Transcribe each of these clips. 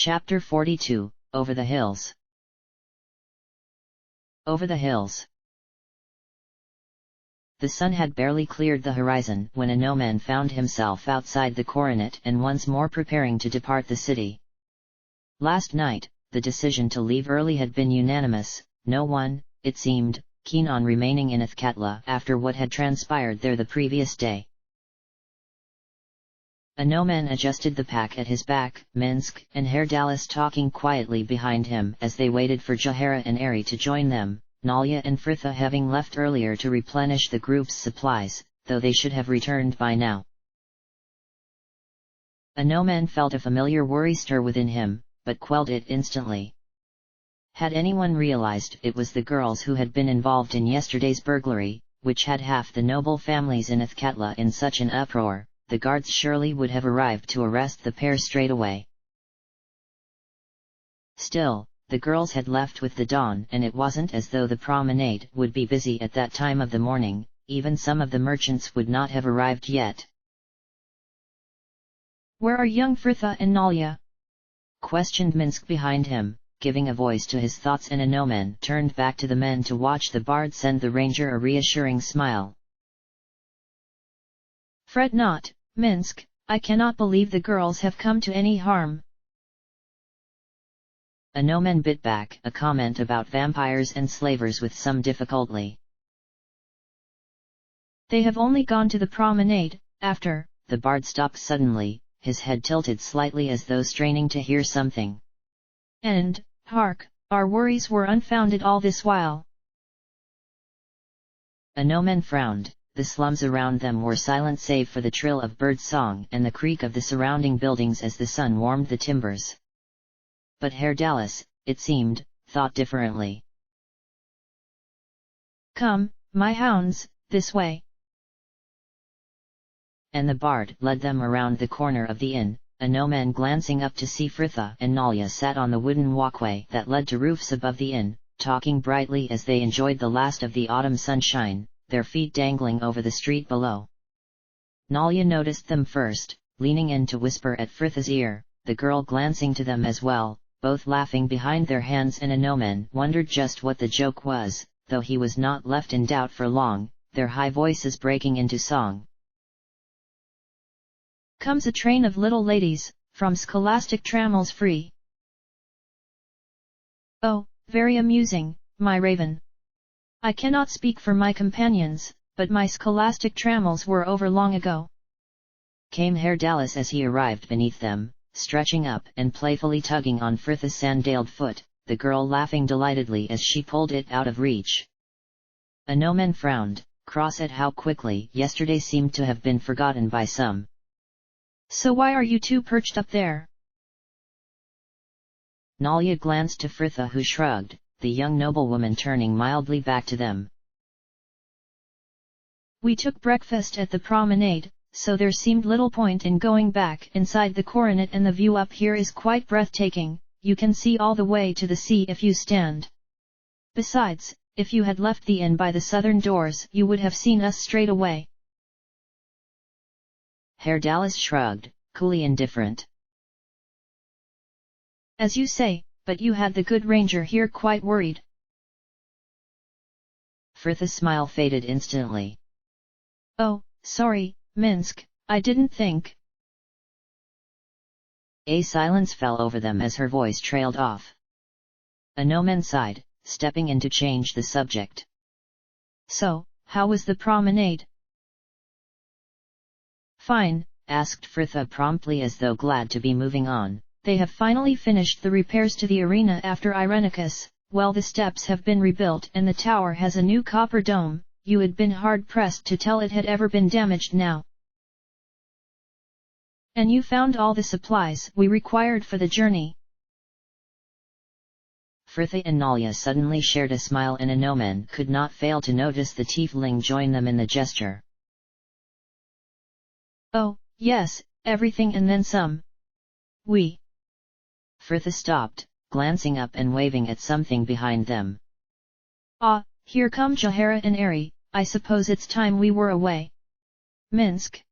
Chapter 42, Over the Hills. Over the hills. The sun had barely cleared the horizon when Anoman found himself outside the coronet and once more preparing to depart the city. Last night, the decision to leave early had been unanimous, no one, it seemed, keen on remaining in Athkatla after what had transpired there the previous day. Anoman adjusted the pack at his back, Minsk and Herdalis talking quietly behind him as they waited for Jahara and Ari to join them, Nalia and Fritha having left earlier to replenish the group's supplies, though they should have returned by now. Anoman felt a familiar worry stir within him, but quelled it instantly. Had anyone realized it was the girls who had been involved in yesterday's burglary, which had half the noble families in Athkatla in such an uproar, the guards surely would have arrived to arrest the pair straight away. Still, the girls had left with the dawn and it wasn't as though the promenade would be busy at that time of the morning, even some of the merchants would not have arrived yet. "Where are young Fritha and Nalia?" questioned Minsk behind him, giving a voice to his thoughts, and Anoman turned back to the men to watch the bard send the ranger a reassuring smile. "Fret not, Minsk, I cannot believe the girls have come to any harm." Anoman bit back a comment about vampires and slavers with some difficulty. "They have only gone to the promenade, after—" The bard stopped suddenly, his head tilted slightly as though straining to hear something. "And, hark, our worries were unfounded all this while." Anoman frowned. The slums around them were silent save for the trill of bird song and the creak of the surrounding buildings as the sun warmed the timbers. But Herdalis, it seemed, thought differently. "Come, my hounds, this way." And the bard led them around the corner of the inn, Anoman glancing up to see Fritha and Nalia sat on the wooden walkway that led to roofs above the inn, talking brightly as they enjoyed the last of the autumn sunshine, their feet dangling over the street below. Nalia noticed them first, leaning in to whisper at Fritha's ear, the girl glancing to them as well, both laughing behind their hands, and Anoman wondered just what the joke was, though he was not left in doubt for long, their high voices breaking into song. "Comes a train of little ladies, from scholastic trammels free. Oh, very amusing, my raven. I cannot speak for my companions, but my scholastic trammels were over long ago," came Herdalis as he arrived beneath them, stretching up and playfully tugging on Fritha's sandaled foot, the girl laughing delightedly as she pulled it out of reach. Anoman frowned, cross at how quickly yesterday seemed to have been forgotten by some. "So why are you two perched up there?" Nalia glanced to Fritha, who shrugged, the young noblewoman turning mildly back to them. "We took breakfast at the promenade, so there seemed little point in going back inside the coronet, and the view up here is quite breathtaking, you can see all the way to the sea if you stand. Besides, if you had left the inn by the southern doors you would have seen us straight away." Herdalis shrugged, coolly indifferent. "As you say, but you had the good ranger here quite worried." Fritha's smile faded instantly. "Oh, sorry, Minsk, I didn't think." A silence fell over them as her voice trailed off. Anoman sighed, stepping in to change the subject. "So, how was the promenade?" "Fine," asked Fritha promptly as though glad to be moving on. "They have finally finished the repairs to the arena after Irenicus, well, the steps have been rebuilt and the tower has a new copper dome, you had been hard-pressed to tell it had ever been damaged now. And you found all the supplies we required for the journey." Fritha and Nalia suddenly shared a smile, and Anoman could not fail to notice the tiefling join them in the gesture. "Oh, yes, everything and then some. We—" Fritha stopped, glancing up and waving at something behind them. "Ah, here come Jahara and Ari, I suppose it's time we were away." "Minsk,"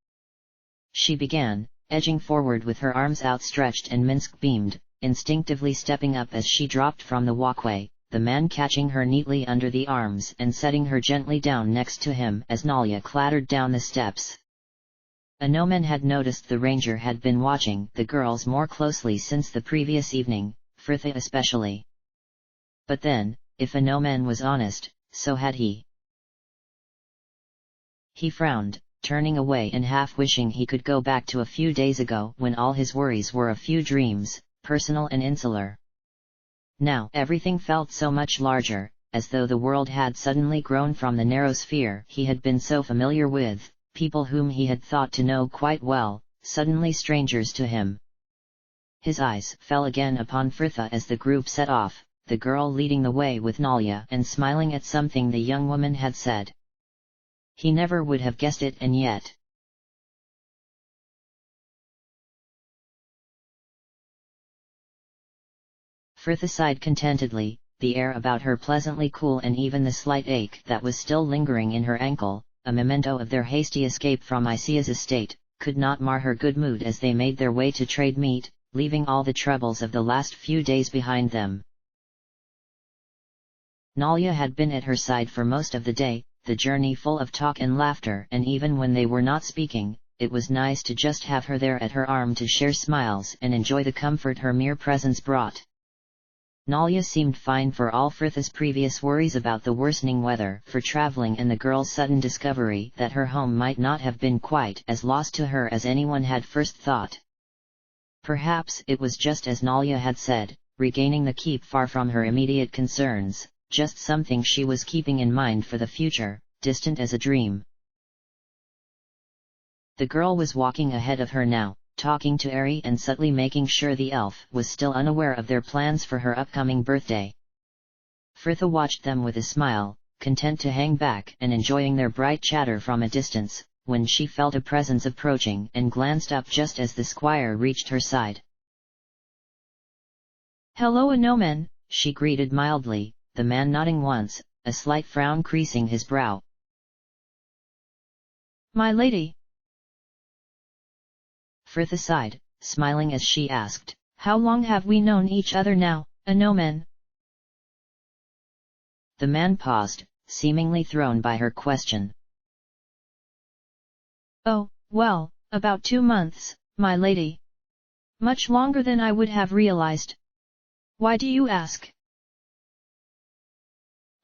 she began, edging forward with her arms outstretched, and Minsk beamed, instinctively stepping up as she dropped from the walkway, the man catching her neatly under the arms and setting her gently down next to him as Nalia clattered down the steps. ARandoman had noticed the ranger had been watching the girls more closely since the previous evening, Fritha especially. But then, if ARandoman was honest, so had he. He frowned, turning away and half wishing he could go back to a few days ago when all his worries were a few dreams, personal and insular. Now everything felt so much larger, as though the world had suddenly grown from the narrow sphere he had been so familiar with, people whom he had thought to know quite well, suddenly strangers to him. His eyes fell again upon Fritha as the group set off, the girl leading the way with Nalia and smiling at something the young woman had said. He never would have guessed it, and yet. Fritha sighed contentedly, the air about her pleasantly cool, and even the slight ache that was still lingering in her ankle, a memento of their hasty escape from Isia's estate, could not mar her good mood as they made their way to trade meat, leaving all the troubles of the last few days behind them. Nalia had been at her side for most of the day, the journey full of talk and laughter, and even when they were not speaking, it was nice to just have her there at her arm to share smiles and enjoy the comfort her mere presence brought. Nalia seemed fine for all Fritha's previous worries about the worsening weather for traveling and the girl's sudden discovery that her home might not have been quite as lost to her as anyone had first thought. Perhaps it was just as Nalia had said, regaining the keep far from her immediate concerns, just something she was keeping in mind for the future, distant as a dream. The girl was walking ahead of her now, talking to Ari and subtly making sure the elf was still unaware of their plans for her upcoming birthday. Fritha watched them with a smile, content to hang back and enjoying their bright chatter from a distance, when she felt a presence approaching and glanced up just as the squire reached her side. "Hello, ARandoman," she greeted mildly, the man nodding once, a slight frown creasing his brow. "My lady." Fritha sighed, smiling as she asked, "How long have we known each other now, ARandoman?" The man paused, seemingly thrown by her question. "Oh, well, about 2 months, my lady. Much longer than I would have realized." "Why do you ask?"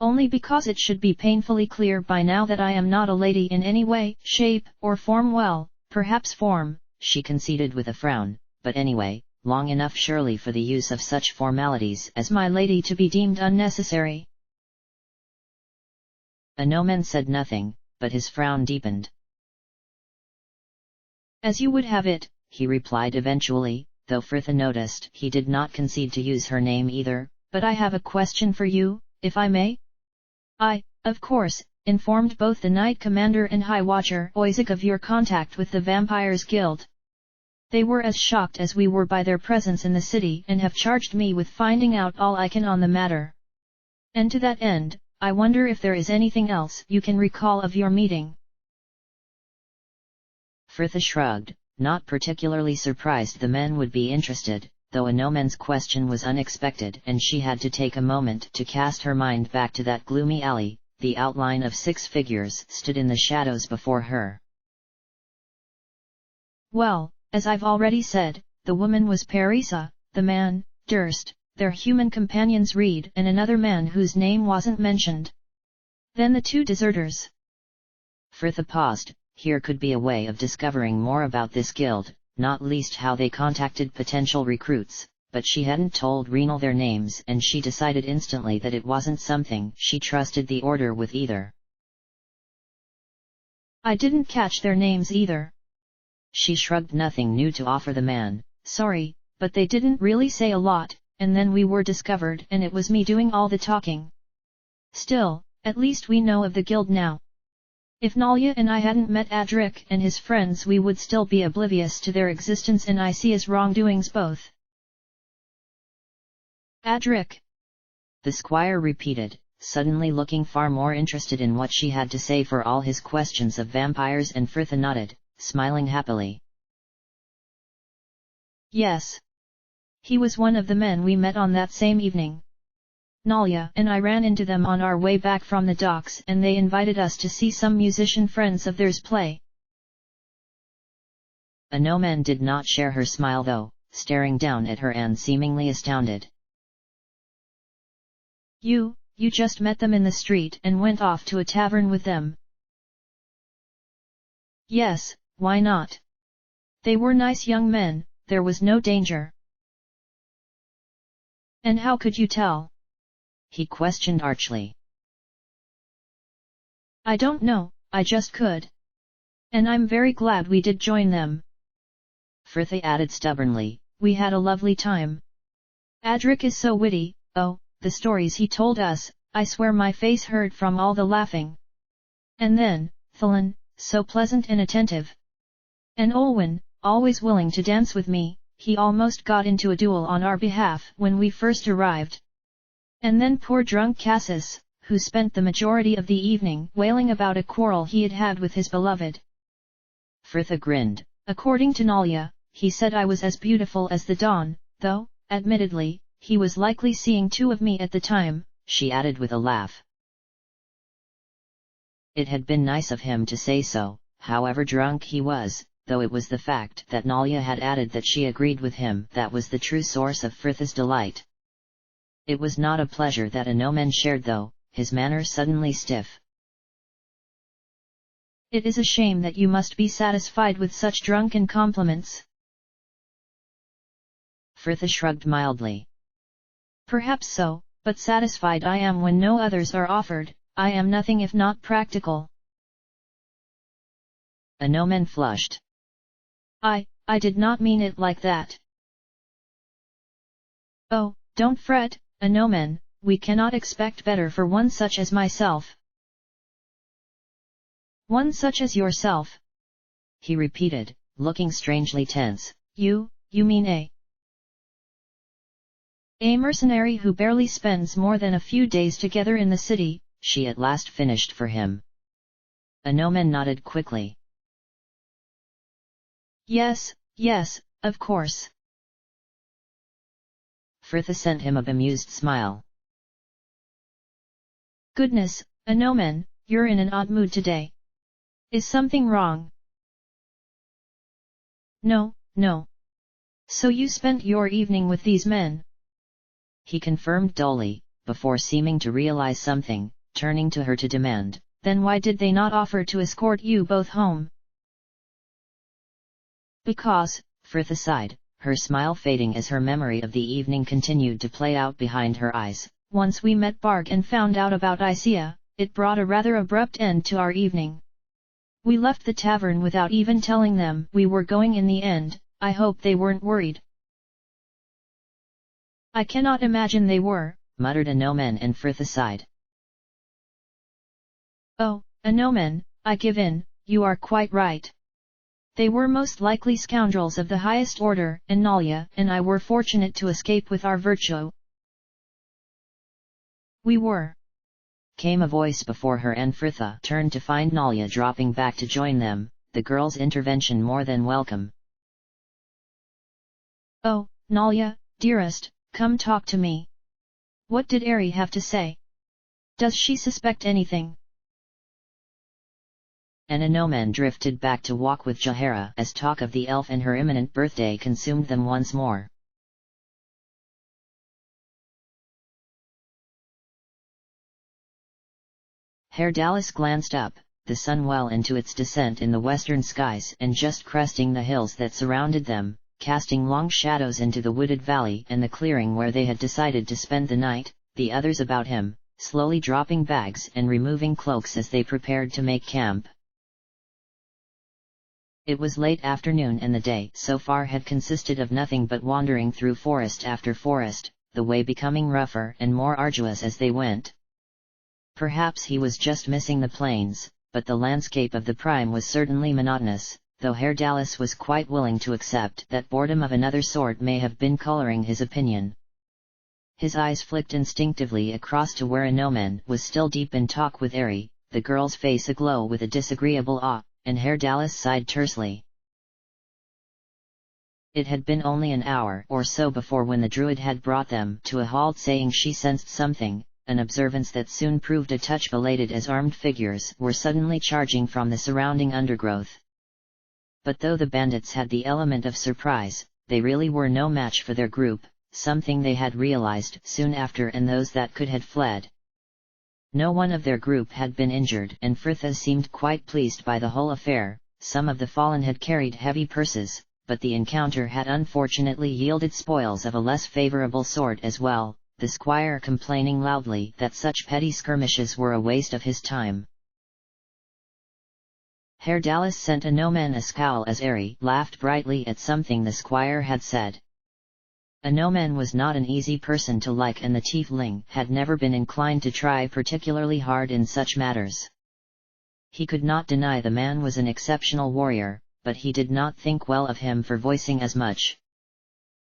"Only because it should be painfully clear by now that I am not a lady in any way, shape, or form. Well, perhaps form," she conceded with a frown, "but anyway, long enough surely for the use of such formalities as my lady to be deemed unnecessary." ARandoman said nothing, but his frown deepened. "As you would have it," he replied eventually, though Fritha noticed he did not concede to use her name either. "But I have a question for you, if I may?" "I, of course, informed both the Knight Commander and High Watcher Isaac of your contact with the Vampires Guild. They were as shocked as we were by their presence in the city and have charged me with finding out all I can on the matter. And to that end, I wonder if there is anything else you can recall of your meeting." Fritha shrugged, not particularly surprised the men would be interested, though ARandoman's question was unexpected and she had to take a moment to cast her mind back to that gloomy alley. The outline of 6 figures stood in the shadows before her. "Well, as I've already said, the woman was Parisa, the man, Durst, their human companions Reed and another man whose name wasn't mentioned. Then the 2 deserters." Fritha paused. Here could be a way of discovering more about this guild, not least how they contacted potential recruits, but she hadn't told Renal their names and she decided instantly that it wasn't something she trusted the order with either. "I didn't catch their names either." She shrugged, nothing new to offer the man. "Sorry, but they didn't really say a lot, and then we were discovered and it was me doing all the talking. Still, at least we know of the guild now. If Nalia and I hadn't met Adric and his friends, we would still be oblivious to their existence and Isia's wrongdoings both." "Adric?" the squire repeated, suddenly looking far more interested in what she had to say for all his questions of vampires, and Fritha nodded, smiling happily. "Yes. He was one of the men we met on that same evening. Nalia and I ran into them on our way back from the docks and they invited us to see some musician friends of theirs play. Anoman did not share her smile though, staring down at her and seemingly astounded. You just met them in the street and went off to a tavern with them? Yes, why not? They were nice young men, there was no danger. And how could you tell? He questioned archly. I don't know, I just could. And I'm very glad we did join them. Fritha added stubbornly, we had a lovely time. Adric is so witty, oh, the stories he told us, I swear my face hurt from all the laughing. And then, Thalen, so pleasant and attentive. And Olwen, always willing to dance with me, he almost got into a duel on our behalf when we first arrived. And then poor drunk Cassis, who spent the majority of the evening wailing about a quarrel he had had with his beloved. Fritha grinned. According to Nalia, he said I was as beautiful as the dawn, though, admittedly, he was likely seeing two of me at the time, she added with a laugh. It had been nice of him to say so, however drunk he was, though it was the fact that Nalia had added that she agreed with him that was the true source of Fritha's delight. It was not a pleasure that Anoman shared though, his manner suddenly stiff. It is a shame that you must be satisfied with such drunken compliments. Fritha shrugged mildly. Perhaps so, but satisfied I am when no others are offered, I am nothing if not practical. Anoman flushed. I did not mean it like that. Oh, don't fret, Anoman, we cannot expect better for one such as myself. One such as yourself? He repeated, looking strangely tense. You mean a mercenary who barely spends more than a few days together in the city, she at last finished for him. Anoman nodded quickly. Yes, of course. Fritha sent him a bemused smile. Goodness, Anoman, you're in an odd mood today. Is something wrong? No. So you spent your evening with these men? He confirmed dully, before seeming to realize something, turning to her to demand, then why did they not offer to escort you both home? Because, Fritha sighed, her smile fading as her memory of the evening continued to play out behind her eyes. Once we met Barg and found out about Isia, it brought a rather abrupt end to our evening. We left the tavern without even telling them we were going in the end. I hope they weren't worried. I cannot imagine they were, muttered Anoman, and Fritha sighed. Oh, Anoman, I give in, you are quite right. They were most likely scoundrels of the highest order, and Nalia and I were fortunate to escape with our virtue. We were. Came a voice before her, and Fritha turned to find Nalia dropping back to join them, the girl's intervention more than welcome. Oh, Nalia, dearest, come talk to me. What did Ari have to say? Does she suspect anything? And Anoman drifted back to walk with Jahara as talk of the elf and her imminent birthday consumed them once more. Herr Dallas glanced up, the sun well into its descent in the western skies and just cresting the hills that surrounded them, casting long shadows into the wooded valley and the clearing where they had decided to spend the night, the others about him, slowly dropping bags and removing cloaks as they prepared to make camp. It was late afternoon and the day so far had consisted of nothing but wandering through forest after forest, the way becoming rougher and more arduous as they went. Perhaps he was just missing the plains, but the landscape of the prime was certainly monotonous, though Herr Dallas was quite willing to accept that boredom of another sort may have been coloring his opinion. His eyes flicked instinctively across to where Anoman was still deep in talk with Ari, the girl's face aglow with a disagreeable awe, and Herr Dallas sighed tersely. It had been only an hour or so before when the druid had brought them to a halt, saying she sensed something, an observance that soon proved a touch belated as armed figures were suddenly charging from the surrounding undergrowth. But though the bandits had the element of surprise, they really were no match for their group, something they had realized soon after, and those that could had fled. No one of their group had been injured, and Frithas seemed quite pleased by the whole affair. Some of the fallen had carried heavy purses, but the encounter had unfortunately yielded spoils of a less favorable sort as well, the squire complaining loudly that such petty skirmishes were a waste of his time. Herr Dallas sent a gnomon a scowl as Ari laughed brightly at something the squire had said. A gnomon was not an easy person to like, and the tiefling had never been inclined to try particularly hard in such matters. He could not deny the man was an exceptional warrior, but he did not think well of him for voicing as much.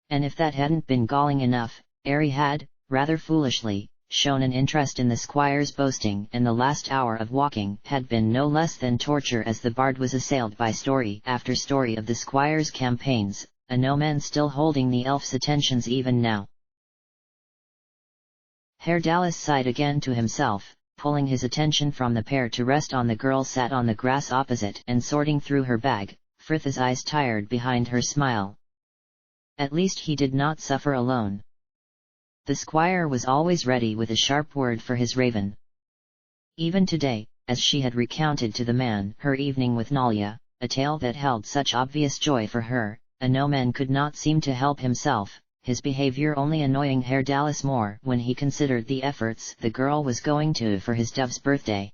And if that hadn't been galling enough, Ari had, rather foolishly, shown an interest in the squire's boasting, and the last hour of walking had been no less than torture, as the bard was assailed by story after story of the squire's campaigns, a gnomon still holding the elf's attentions even now. Herr Dallas sighed again to himself, pulling his attention from the pair to rest on the girl sat on the grass opposite and sorting through her bag, Frith's eyes tired behind her smile. At least he did not suffer alone. The squire was always ready with a sharp word for his raven. Even today, as she had recounted to the man her evening with Nalia, a tale that held such obvious joy for her, a gnomon could not seem to help himself, his behavior only annoying Herr Dallas more when he considered the efforts the girl was going to for his dove's birthday.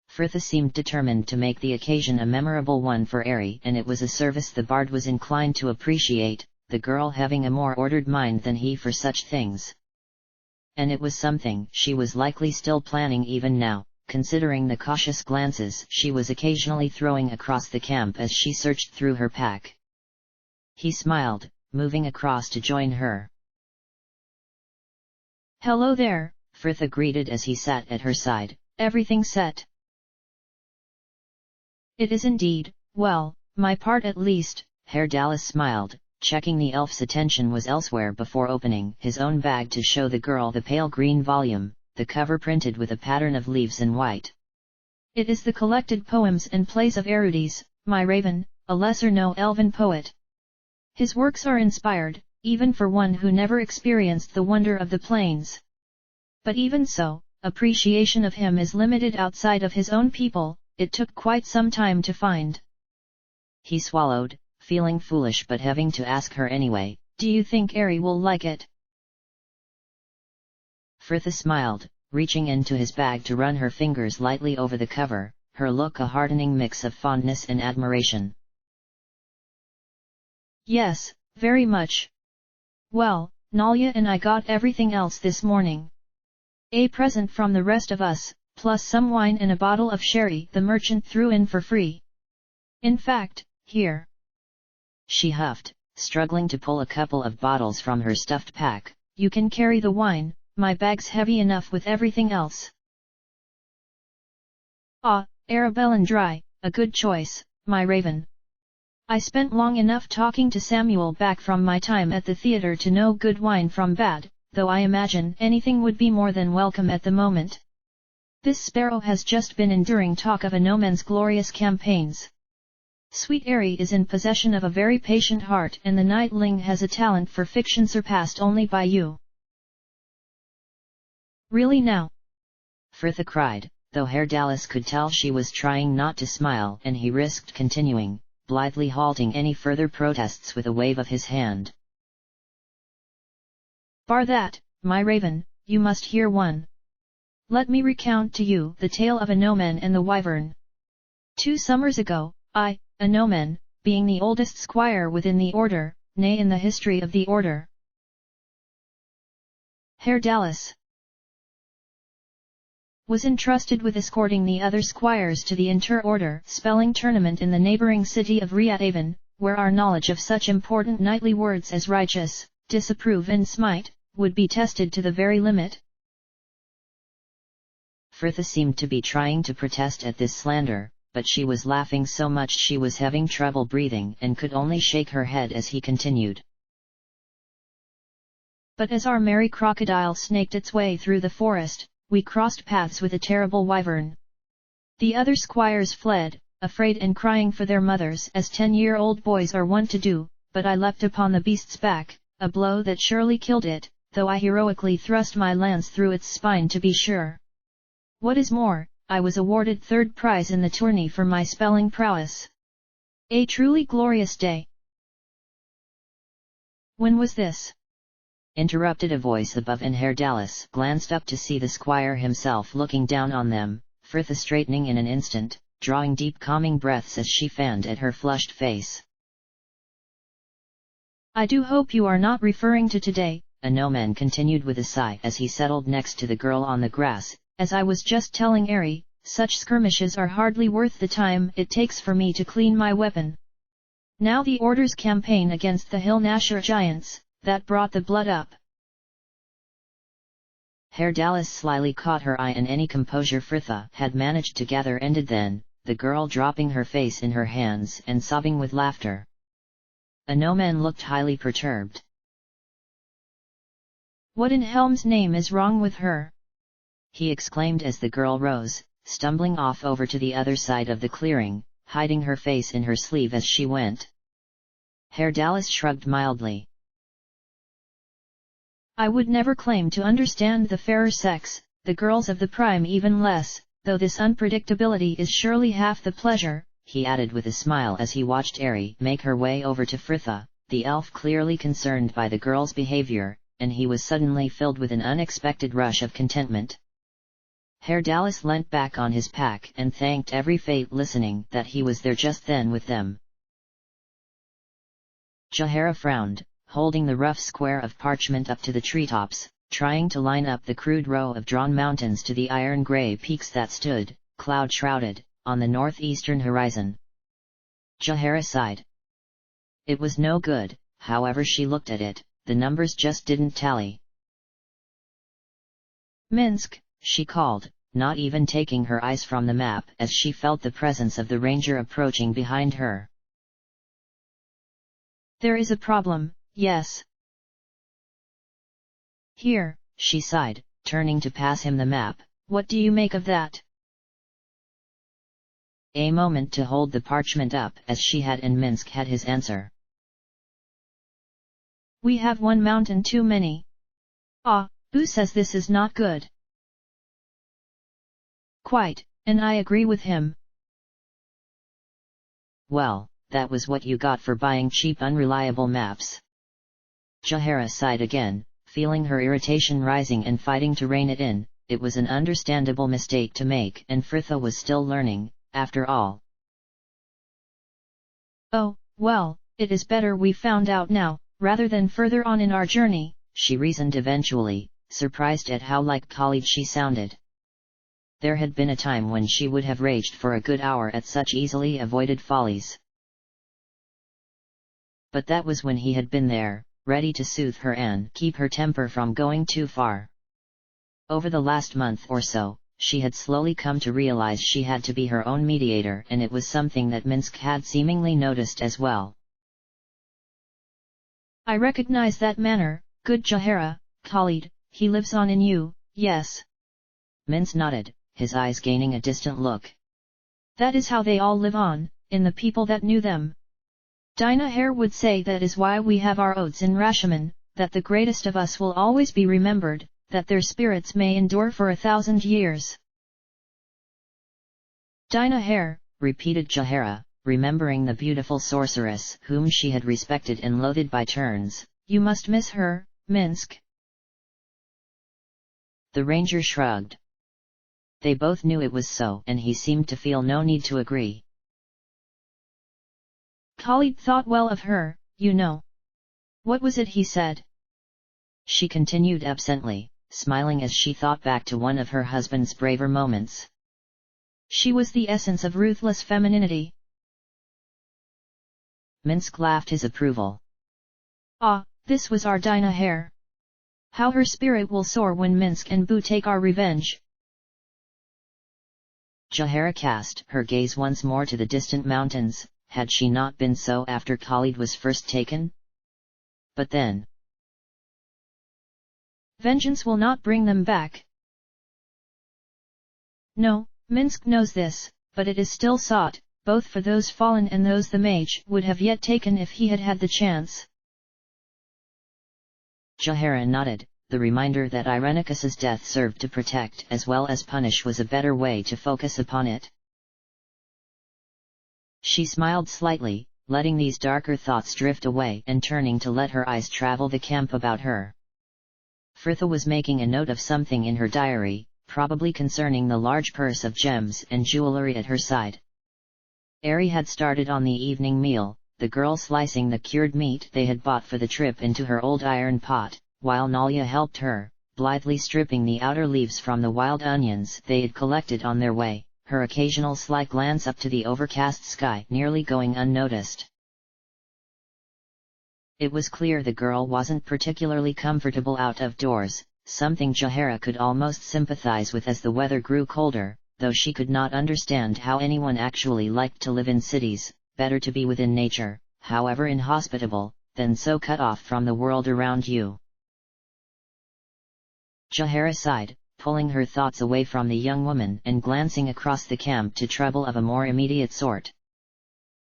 Frithas seemed determined to make the occasion a memorable one for Ari, and it was a service the bard was inclined to appreciate, the girl having a more ordered mind than he for such things. And it was something she was likely still planning even now, considering the cautious glances she was occasionally throwing across the camp as she searched through her pack. He smiled, moving across to join her. "Hello there," Fritha greeted as he sat at her side. "Everything set?" "It is indeed, well, my part at least." Herr Dallas smiled, checking the elf's attention was elsewhere before opening his own bag to show the girl the pale green volume, the cover printed with a pattern of leaves in white. "It is the collected poems and plays of Erudice, my raven, a lesser-known elven poet. His works are inspired, even for one who never experienced the wonder of the plains. But even so, appreciation of him is limited outside of his own people. It took quite some time to find." He swallowed, feeling foolish but having to ask her anyway. "Do you think Ari will like it?" Fritha smiled, reaching into his bag to run her fingers lightly over the cover, her look a heartening mix of fondness and admiration. "Yes, very much. Well, Nalia and I got everything else this morning. A present from the rest of us, plus some wine and a bottle of sherry the merchant threw in for free. In fact, here." She huffed, struggling to pull a couple of bottles from her stuffed pack. "You can carry the wine, my bag's heavy enough with everything else." "Ah, Arabellan dry, a good choice, my raven. I spent long enough talking to Samuel back from my time at the theatre to know good wine from bad, though I imagine anything would be more than welcome at the moment. This sparrow has just been enduring talk of a gnomon's glorious campaigns. Sweet Ari is in possession of a very patient heart, and the nightling has a talent for fiction surpassed only by you." "Really now?" Fritha cried, though Herr Dallas could tell she was trying not to smile, and he risked continuing, blithely halting any further protests with a wave of his hand. "Bar that, my raven, you must hear one. Let me recount to you the tale of a gnomon and the wyvern. 2 summers ago, I, a gnomon, being the oldest squire within the order, nay in the history of the order." Herr Dallas was entrusted with escorting the other squires to the inter-order spelling tournament in the neighbouring city of Riathaven, where our knowledge of such important knightly words as righteous, disapprove and smite, would be tested to the very limit. Fritha seemed to be trying to protest at this slander, but she was laughing so much she was having trouble breathing and could only shake her head as he continued. But as our merry crocodile snaked its way through the forest, we crossed paths with a terrible wyvern. The other squires fled, afraid and crying for their mothers as 10-year-old boys are wont to do, but I leapt upon the beast's back, a blow that surely killed it, though I heroically thrust my lance through its spine to be sure. What is more, I was awarded third prize in the tourney for my spelling prowess. A truly glorious day. When was this? Interrupted a voice above, and Herdalis glanced up to see the squire himself looking down on them, Frithia straightening in an instant, drawing deep calming breaths as she fanned at her flushed face. I do hope you are not referring to today, a gnomon continued with a sigh as he settled next to the girl on the grass. As I was just telling Ari, such skirmishes are hardly worth the time it takes for me to clean my weapon. Now the Order's campaign against the Hill Nashor giants, that brought the blood up. Herdalis slyly caught her eye, and any composure Frithia had managed to gather ended then, the girl dropping her face in her hands and sobbing with laughter. A gnomon looked highly perturbed. What in Helm's name is wrong with her? He exclaimed as the girl rose, stumbling off over to the other side of the clearing, hiding her face in her sleeve as she went. Herdalis shrugged mildly. I would never claim to understand the fairer sex, the girls of the prime even less, though this unpredictability is surely half the pleasure, he added with a smile as he watched Ari make her way over to Frithia, the elf clearly concerned by the girl's behavior, and he was suddenly filled with an unexpected rush of contentment. Herdalis leant back on his pack and thanked every fate listening that he was there just then with them. Jahara frowned, holding the rough square of parchment up to the treetops, trying to line up the crude row of drawn mountains to the iron-grey peaks that stood, cloud-shrouded, on the northeastern horizon. Jahara sighed. It was no good, however she looked at it, the numbers just didn't tally. Minsk, she called, not even taking her eyes from the map as she felt the presence of the ranger approaching behind her. There is a problem, yes. Here, she sighed, turning to pass him the map. What do you make of that? A moment to hold the parchment up as she had, and Minsk had his answer. We have one mountain too many. Ah, who says this is not good? Quite, and I agree with him. Well, that was what you got for buying cheap unreliable maps. Jahara sighed again, feeling her irritation rising and fighting to rein it in. It was an understandable mistake to make, and Frithia was still learning, after all. Oh, well, it is better we found out now, rather than further on in our journey, she reasoned eventually, surprised at how like Khalid she sounded. There had been a time when she would have raged for a good hour at such easily avoided follies. But that was when he had been there, ready to soothe her and keep her temper from going too far. Over the last month or so, she had slowly come to realize she had to be her own mediator, and it was something that Minsk had seemingly noticed as well. I recognize that manner, good Jahara, Khalid, he lives on in you, yes. Minsk nodded, his eyes gaining a distant look. That is how they all live on, in the people that knew them. Dinah Hare would say that is why we have our odes in Rashomon, that the greatest of us will always be remembered, that their spirits may endure for 1,000 years. Dinah Hare, repeated Jahara, remembering the beautiful sorceress whom she had respected and loathed by turns. You must miss her, Minsk. The ranger shrugged. They both knew it was so, and he seemed to feel no need to agree. Khalid thought well of her, you know. What was it he said? She continued absently, smiling as she thought back to one of her husband's braver moments. She was the essence of ruthless femininity. Minsk laughed his approval. Ah, this was our Dinah Hare. How her spirit will soar when Minsk and Boo take our revenge. Jahara cast her gaze once more to the distant mountains. Had she not been so after Khalid was first taken? But then... vengeance will not bring them back. No, Minsk knows this, but it is still sought, both for those fallen and those the mage would have yet taken if he had had the chance. Jahara nodded. The reminder that Irenicus's death served to protect as well as punish was a better way to focus upon it. She smiled slightly, letting these darker thoughts drift away and turning to let her eyes travel the camp about her. Frithha was making a note of something in her diary, probably concerning the large purse of gems and jewelry at her side. Ari had started on the evening meal, the girl slicing the cured meat they had bought for the trip into her old iron pot, while Nalia helped her, blithely stripping the outer leaves from the wild onions they had collected on their way, her occasional sly glance up to the overcast sky nearly going unnoticed. It was clear the girl wasn't particularly comfortable out of doors, something Jahara could almost sympathize with as the weather grew colder, though she could not understand how anyone actually liked to live in cities. Better to be within nature, however inhospitable, than so cut off from the world around you. Jahara sighed, pulling her thoughts away from the young woman and glancing across the camp to trouble of a more immediate sort.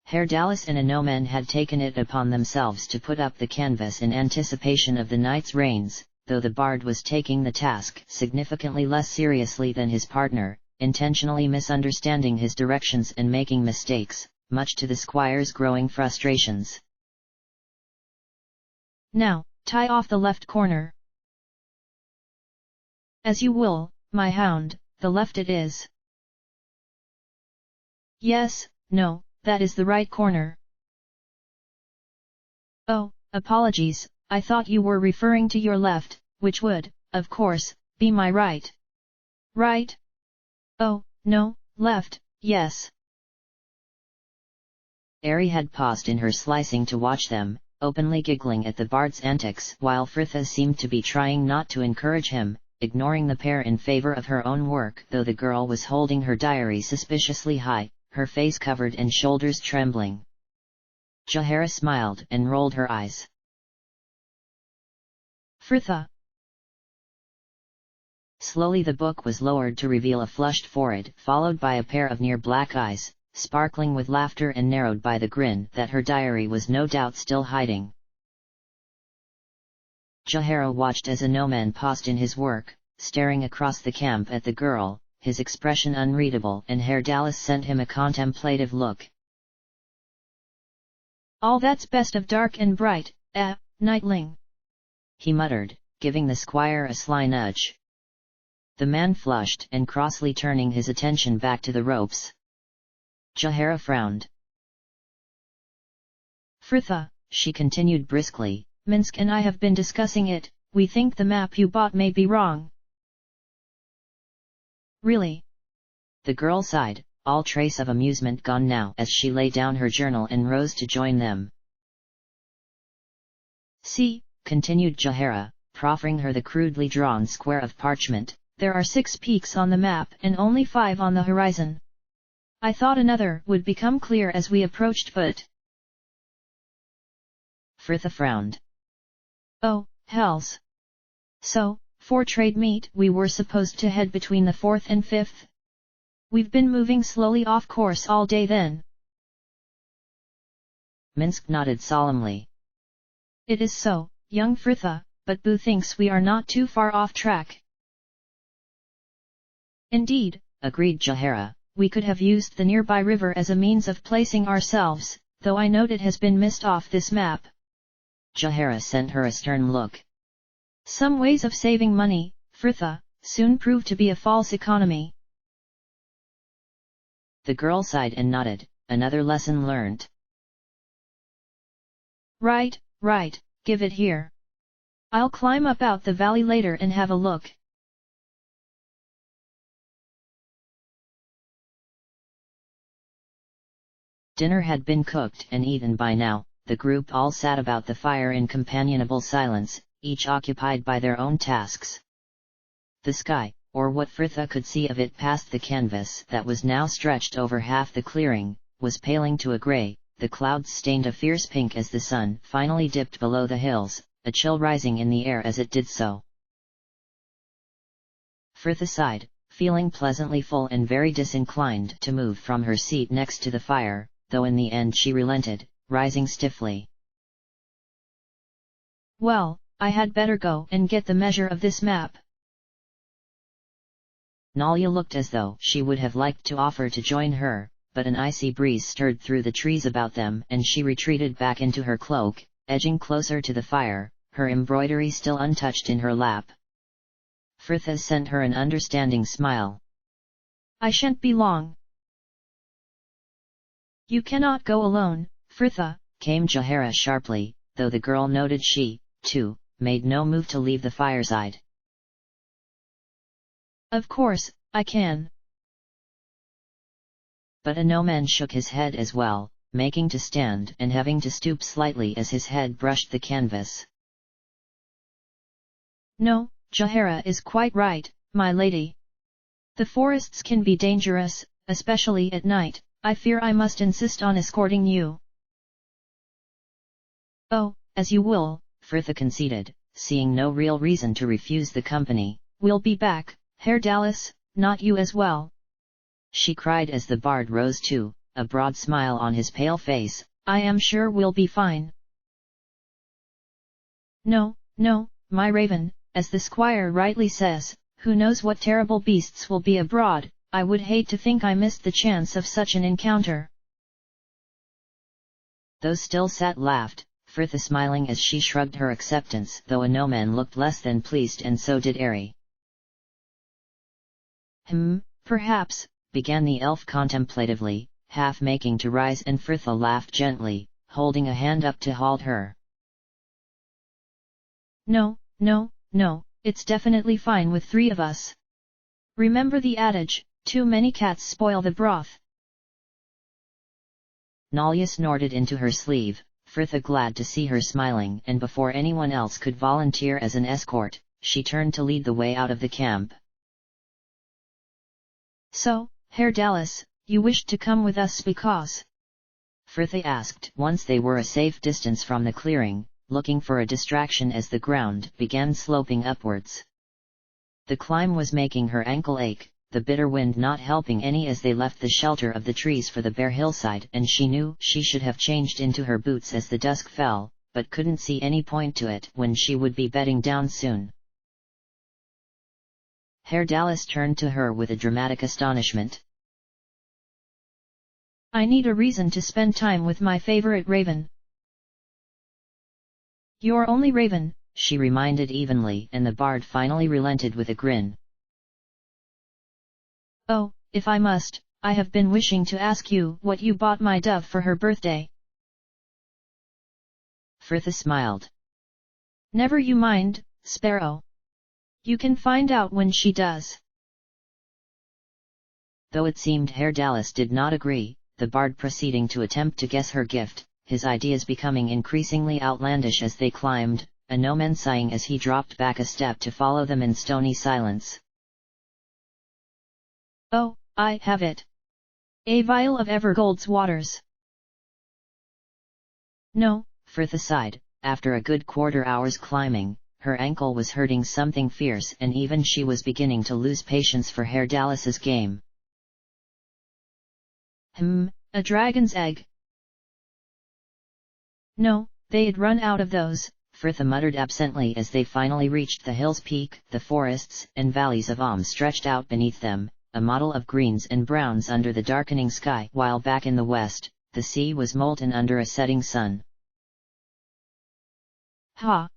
Herr Dallas and Anoman had taken it upon themselves to put up the canvas in anticipation of the night's rains, though the bard was taking the task significantly less seriously than his partner, intentionally misunderstanding his directions and making mistakes, much to the squire's growing frustrations. Now, tie off the left corner. As you will, my hound, the left it is. Yes, no, that is the right corner. Oh, apologies, I thought you were referring to your left, which would, of course, be my right. Right? Oh, no, left, yes. Ari had paused in her slicing to watch them, openly giggling at the bard's antics while Frithha seemed to be trying not to encourage him, ignoring the pair in favor of her own work, though the girl was holding her diary suspiciously high, her face covered and shoulders trembling. Jahara smiled and rolled her eyes. Frithha. Slowly the book was lowered to reveal a flushed forehead, followed by a pair of near black eyes, sparkling with laughter and narrowed by the grin that her diary was no doubt still hiding. Jahara watched as Anoman paused in his work, staring across the camp at the girl, his expression unreadable, and Herr Dallas sent him a contemplative look. All that's best of dark and bright, Nightling, he muttered, giving the squire a sly nudge. The man flushed and crossly turning his attention back to the ropes. Jahara frowned. Frithha, she continued briskly, Minsk and I have been discussing it, we think the map you bought may be wrong. Really? The girl sighed, all trace of amusement gone now as she laid down her journal and rose to join them. See, continued Jahara, proffering her the crudely drawn square of parchment, there are 6 peaks on the map and only 5 on the horizon. I thought another would become clear as we approached, but... Frithha frowned. Oh, hells. So, for trade meet we were supposed to head between the 4th and 5th? We've been moving slowly off course all day then. Minsk nodded solemnly. It is so, young Frithha, but Boo thinks we are not too far off track. Indeed, agreed Jahara, we could have used the nearby river as a means of placing ourselves, though I note it has been missed off this map. Jahara sent her a stern look. Some ways of saving money, Frithha, soon prove to be a false economy. The girl sighed and nodded, another lesson learned. Right, give it here. I'll climb up out the valley later and have a look. Dinner had been cooked and eaten by now, the group all sat about the fire in companionable silence, each occupied by their own tasks. The sky, or what Frithha could see of it past the canvas that was now stretched over half the clearing, was paling to a grey. The clouds stained a fierce pink as the sun finally dipped below the hills, a chill rising in the air as it did so. Frithha sighed, feeling pleasantly full and very disinclined to move from her seat next to the fire, though in the end she relented, rising stiffly. Well, I had better go and get the measure of this map. Nalya looked as though she would have liked to offer to join her, but an icy breeze stirred through the trees about them and she retreated back into her cloak, edging closer to the fire, her embroidery still untouched in her lap. Frithha sent her an understanding smile. I shan't be long. You cannot go alone, Frithha, came Jahara sharply, though the girl noted she, too, made no move to leave the fireside. Of course, I can. But Anoman shook his head as well, making to stand and having to stoop slightly as his head brushed the canvas. No, Jahara is quite right, my lady. The forests can be dangerous, especially at night. I fear I must insist on escorting you. Oh, as you will, Frithha conceded, seeing no real reason to refuse the company. We'll be back, Herr Dallas, not you as well. She cried as the bard rose too, a broad smile on his pale face. I am sure we'll be fine. No, no, my raven, as the squire rightly says, who knows what terrible beasts will be abroad. I would hate to think I missed the chance of such an encounter. Those still sat laughed, Frithha smiling as she shrugged her acceptance, though Anoman looked less than pleased and so did Ari. Perhaps, began the elf contemplatively, half making to rise, and Frithha laughed gently, holding a hand up to halt her. No, no, no, it's definitely fine with three of us. Remember the adage, too many cats spoil the broth. Nalya snorted into her sleeve, Frithha glad to see her smiling, and before anyone else could volunteer as an escort, she turned to lead the way out of the camp. So, Herr Dallas, you wished to come with us because? Frithha asked once they were a safe distance from the clearing, looking for a distraction as the ground began sloping upwards. The climb was making her ankle ache, the bitter wind not helping any as they left the shelter of the trees for the bare hillside, and she knew she should have changed into her boots as the dusk fell, but couldn't see any point to it when she would be bedding down soon. Herr Dallas turned to her with a dramatic astonishment. I need a reason to spend time with my favorite raven. Your only raven, she reminded evenly, and the bard finally relented with a grin. Oh, if I must, I have been wishing to ask you what you bought my dove for her birthday. Frithha smiled. Never you mind, Sparrow. You can find out when she does. Though it seemed Herr Dallas did not agree, the bard proceeding to attempt to guess her gift, his ideas becoming increasingly outlandish as they climbed, Anoman sighing as he dropped back a step to follow them in stony silence. Oh, I have it. A vial of Evergold's waters. No, Frithha sighed, after a good quarter hour's climbing, her ankle was hurting something fierce and even she was beginning to lose patience for Herr Dallas's game. A dragon's egg. No, they'd run out of those, Frithha muttered absently as they finally reached the hill's peak. The forests and valleys of stretched out beneath them, a model of greens and browns under the darkening sky, while back in the west, the sea was molten under a setting sun. Ha!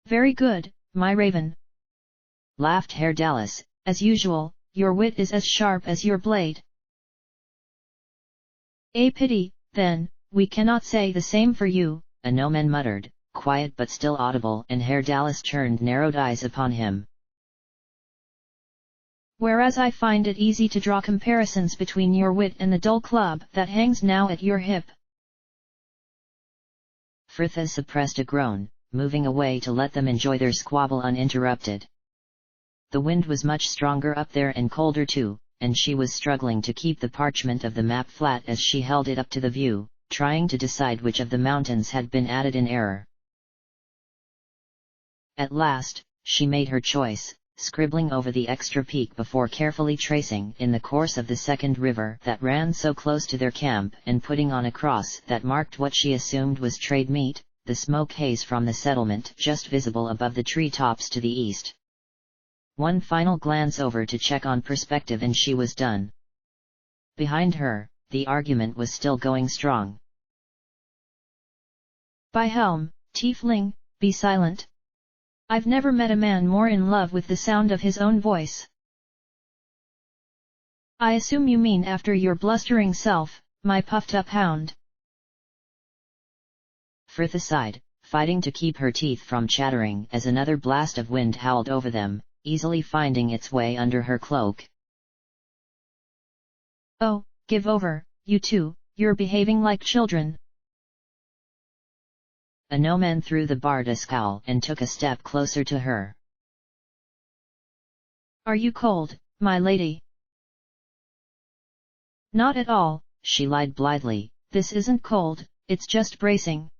Very good, my raven. Laughed Herr Dallas. As usual, your wit is as sharp as your blade. A pity, then, we cannot say the same for you, Anoman muttered, quiet but still audible, and Herr Dallas turned narrowed eyes upon him. Whereas I find it easy to draw comparisons between your wit and the dull club that hangs now at your hip. Frithha suppressed a groan, moving away to let them enjoy their squabble uninterrupted. The wind was much stronger up there and colder too, and she was struggling to keep the parchment of the map flat as she held it up to the view, trying to decide which of the mountains had been added in error. At last, she made her choice, scribbling over the extra peak before carefully tracing in the course of the second river that ran so close to their camp and putting on a cross that marked what she assumed was trade meat, the smoke haze from the settlement just visible above the tree tops to the east. One final glance over to check on perspective and she was done. Behind her, the argument was still going strong. By helm, tiefling, be silent. I've never met a man more in love with the sound of his own voice. I assume you mean after your blustering self, my puffed-up hound. Frith sighed, fighting to keep her teeth from chattering as another blast of wind howled over them, easily finding its way under her cloak. Oh, give over, you two, you're behaving like children. A gnomon threw the bard a scowl and took a step closer to her. Are you cold, my lady? Not at all, she lied blithely. This isn't cold, it's just bracing.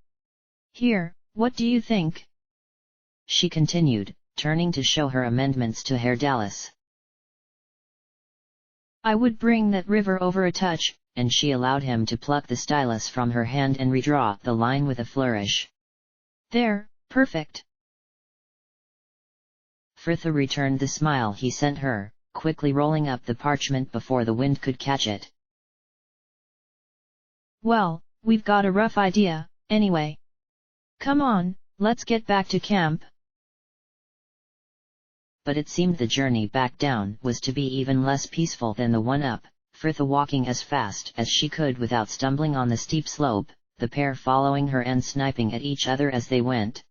Here, what do you think? She continued, turning to show her amendments to Herr Dallas. I would bring that river over a touch, and she allowed him to pluck the stylus from her hand and redraw the line with a flourish. There, perfect. Frith returned the smile he sent her, quickly rolling up the parchment before the wind could catch it. Well, we've got a rough idea, anyway. Come on, let's get back to camp. But it seemed the journey back down was to be even less peaceful than the one up, Frith walking as fast as she could without stumbling on the steep slope, the pair following her and sniping at each other as they went.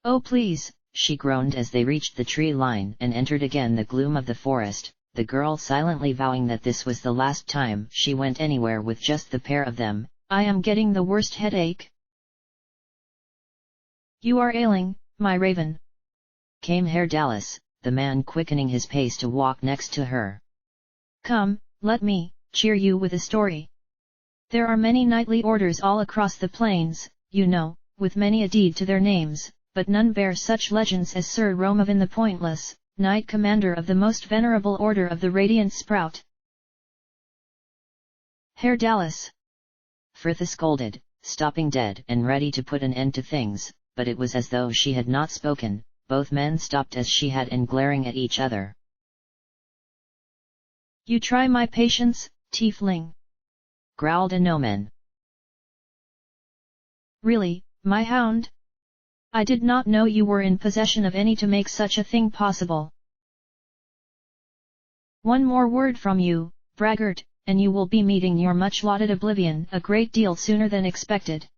Oh please, she groaned as they reached the tree line and entered again the gloom of the forest, the girl silently vowing that this was the last time she went anywhere with just the pair of them. I am getting the worst headache. You are ailing, my raven. Came Herr Dallas, the man quickening his pace to walk next to her. Come, let me cheer you with a story. There are many knightly orders all across the plains, you know, with many a deed to their names, but none bear such legends as Sir Romovin the Pointless, Knight Commander of the most venerable Order of the Radiant Sprout. Herr Dallas! Frith scolded, stopping dead and ready to put an end to things, but it was as though she had not spoken. Both men stopped as she had and glaring at each other. You try my patience, tiefling, growled a gnomon. Really, my hound? I did not know you were in possession of any to make such a thing possible. One more word from you, braggart, and you will be meeting your much-lauded oblivion a great deal sooner than expected.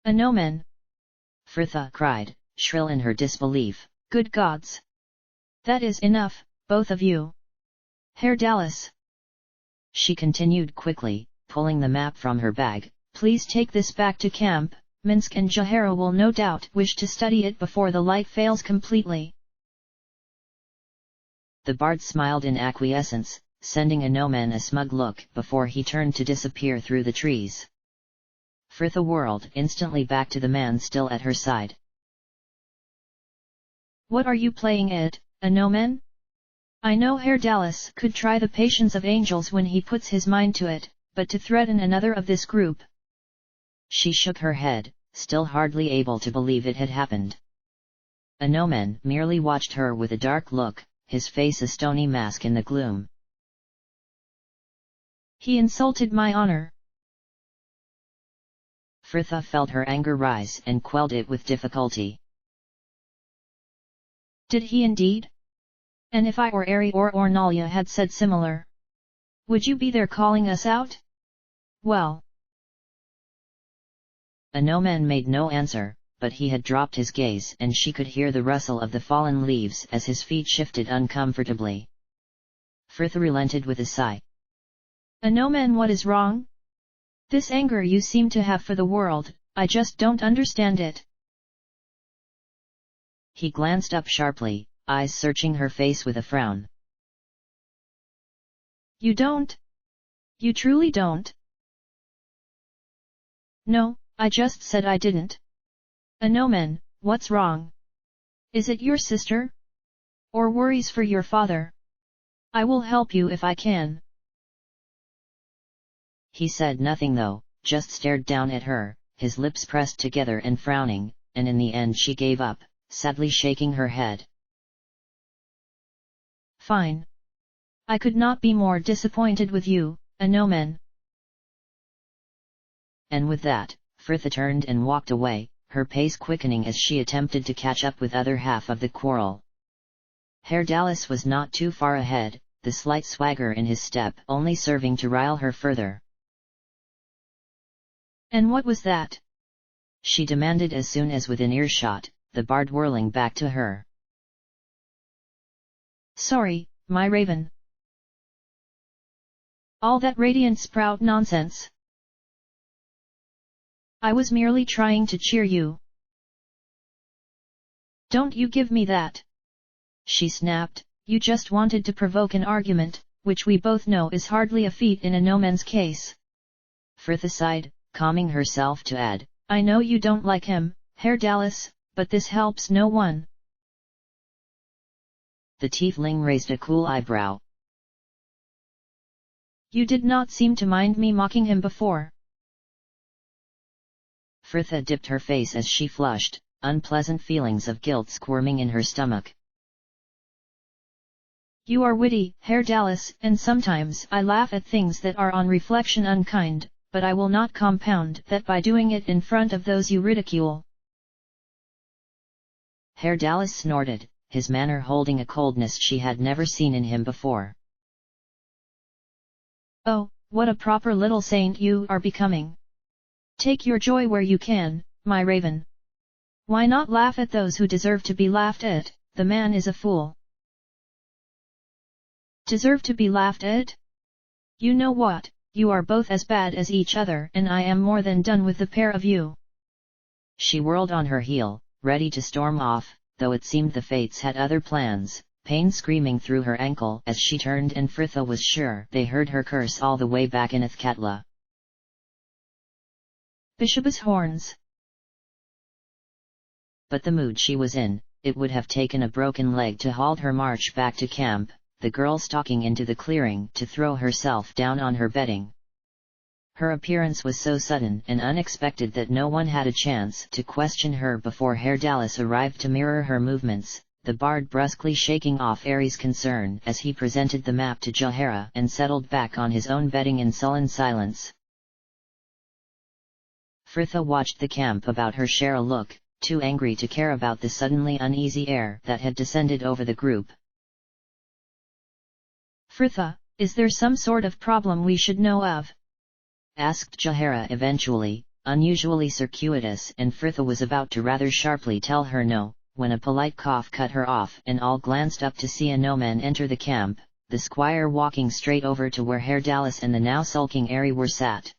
A gnomon! Frith cried, shrill in her disbelief. Good gods! That is enough, both of you. Herr Dallas! She continued quickly, pulling the map from her bag. Please take this back to camp. Minsk and Jahara will no doubt wish to study it before the light fails completely. The bard smiled in acquiescence, sending a gnomon a smug look before he turned to disappear through the trees. Frith whirled instantly back to the man still at her side. What are you playing at, a gnomon? I know Herr Dallas could try the patience of angels when he puts his mind to it, but to threaten another of this group. She shook her head, still hardly able to believe it had happened. A gnomon merely watched her with a dark look, his face a stony mask in the gloom. He insulted my honor. Frith felt her anger rise and quelled it with difficulty. Did he indeed? And if I or Ari or Ornalia had said similar, would you be there calling us out? Well. A gnomon made no answer, but he had dropped his gaze and she could hear the rustle of the fallen leaves as his feet shifted uncomfortably. Frith relented with a sigh. A gnomon, what is wrong? This anger you seem to have for the world, I just don't understand it. He glanced up sharply, eyes searching her face with a frown. You don't? You truly don't? No, I just said I didn't. Anomen, what's wrong? Is it your sister? Or worries for your father? I will help you if I can. He said nothing though, just stared down at her, his lips pressed together and frowning, and in the end she gave up, sadly shaking her head. Fine. I could not be more disappointed with you, Anomen. And with that, Fritha turned and walked away, her pace quickening as she attempted to catch up with other half of the quarrel. Herr Dallas was not too far ahead, the slight swagger in his step only serving to rile her further. And what was that? She demanded as soon as within earshot, the bard whirling back to her. Sorry, my raven. All that radiant sprout nonsense. I was merely trying to cheer you. Don't you give me that. She snapped, you just wanted to provoke an argument, which we both know is hardly a feat in Anomen's case. Fritha sighed, calming herself to add, I know you don't like him, Herr Dallas, but this helps no one. The tiefling raised a cool eyebrow. You did not seem to mind me mocking him before. Fritha dipped her face as she flushed, unpleasant feelings of guilt squirming in her stomach. You are witty, Herr Dallas, and sometimes I laugh at things that are on reflection unkind, but I will not compound that by doing it in front of those you ridicule. Herr Dallas snorted, his manner holding a coldness she had never seen in him before. Oh, what a proper little saint you are becoming. Take your joy where you can, my raven. Why not laugh at those who deserve to be laughed at? The man is a fool. Deserve to be laughed at? You know what, you are both as bad as each other and I am more than done with the pair of you. She whirled on her heel, ready to storm off, though it seemed the fates had other plans, pain screaming through her ankle as she turned and Fritha was sure they heard her curse all the way back in Athkatla. Bishop's horns. But the mood she was in, it would have taken a broken leg to halt her march back to camp, the girl stalking into the clearing to throw herself down on her bedding. Her appearance was so sudden and unexpected that no one had a chance to question her before Herr Dallas arrived to mirror her movements, the bard brusquely shaking off Ares' concern as he presented the map to Jahara and settled back on his own bedding in sullen silence. Fritha watched the camp about her share a look, too angry to care about the suddenly uneasy air that had descended over the group. Fritha, is there some sort of problem we should know of? Asked Jahara eventually, unusually circuitous, and Fritha was about to rather sharply tell her no, when a polite cough cut her off and all glanced up to see Anomen enter the camp, the squire walking straight over to where Herr Dallas and the now sulking Aerie were sat.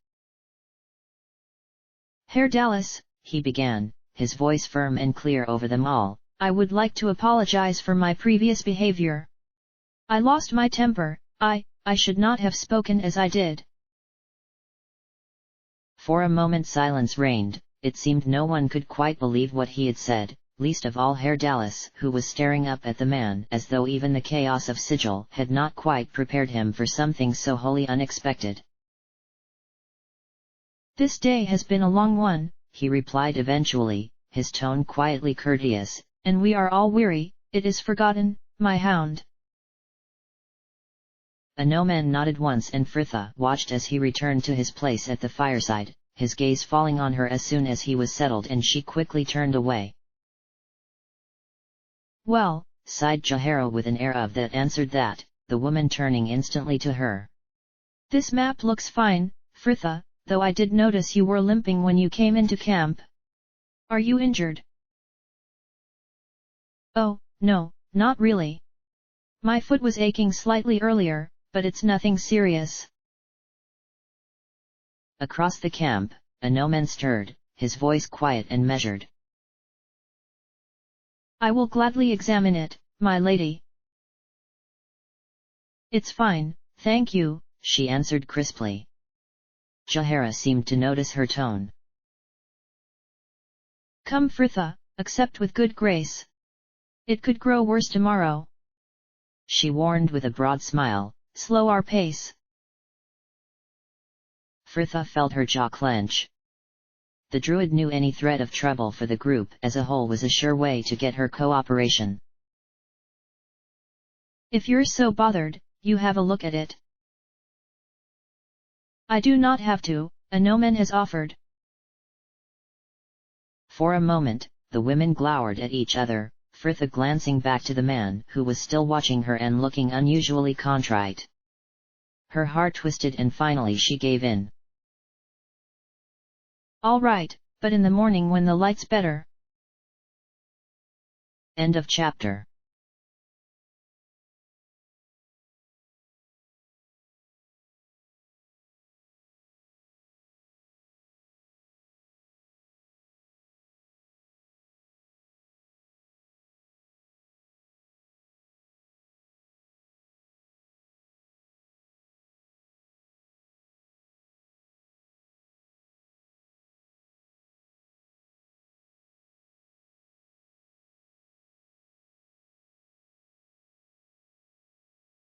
Herr Dallas, he began, his voice firm and clear over them all, I would like to apologize for my previous behavior. I lost my temper, I should not have spoken as I did. For a moment silence reigned, it seemed no one could quite believe what he had said, least of all Herr Dallas, who was staring up at the man as though even the chaos of Sigil had not quite prepared him for something so wholly unexpected. This day has been a long one, he replied eventually, his tone quietly courteous, and we are all weary, it is forgotten, my hound. Anomen nodded once and Fritha watched as he returned to his place at the fireside, his gaze falling on her as soon as he was settled and she quickly turned away. Well, sighed Jahara with an air of that answered that, the woman turning instantly to her. This map looks fine, Fritha, though I did notice you were limping when you came into camp. Are you injured? Oh, no, not really. My foot was aching slightly earlier, but it's nothing serious. Across the camp, Anomen stirred, his voice quiet and measured. I will gladly examine it, my lady. It's fine, thank you, she answered crisply. Jahara seemed to notice her tone. Come Fritha, accept with good grace. It could grow worse tomorrow. She warned with a broad smile. Slow our pace. Fritha felt her jaw clench. The druid knew any threat of trouble for the group as a whole was a sure way to get her cooperation. If you're so bothered, you have a look at it. I do not have to, a noman has offered. For a moment, the women glowered at each other, Fritha glancing back to the man who was still watching her and looking unusually contrite. Her heart twisted and finally she gave in. All right, but in the morning when the light's better. End of chapter.